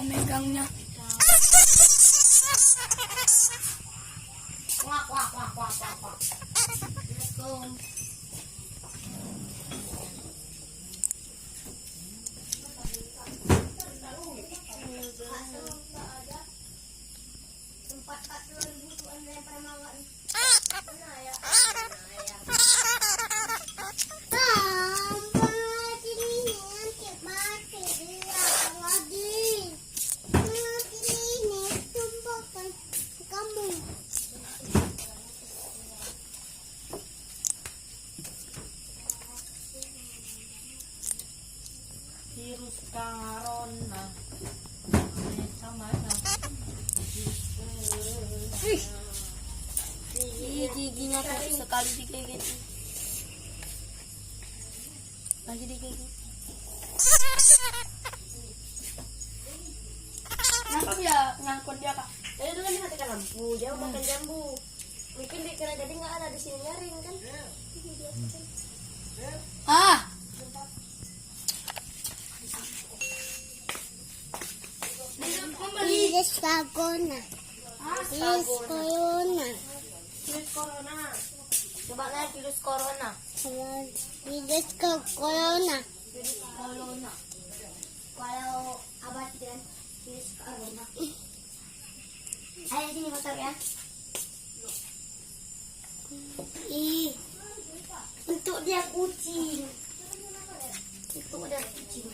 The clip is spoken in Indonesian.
memegangnya. Wah. Assalamualaikum. Tempat katuan butuhan lempar mawan. Mana ya? Virus corona sama Giginya tuh sekali digigit. Lagi digigit. Kenapa dia nyangkut dia, Kak? Tadi dulu kan matikan lampu, dia makan jambu. Mungkin dikira jadi nggak ada di sini nyaring kan? Ah, Virus corona. Virus corona. Virus corona. Coba lihat virus corona. Virus corona. Virus corona. Kalau abad dan virus corona. Ayo sini motor ya. Ih, untuk dia kucing. Untuk dia kucing.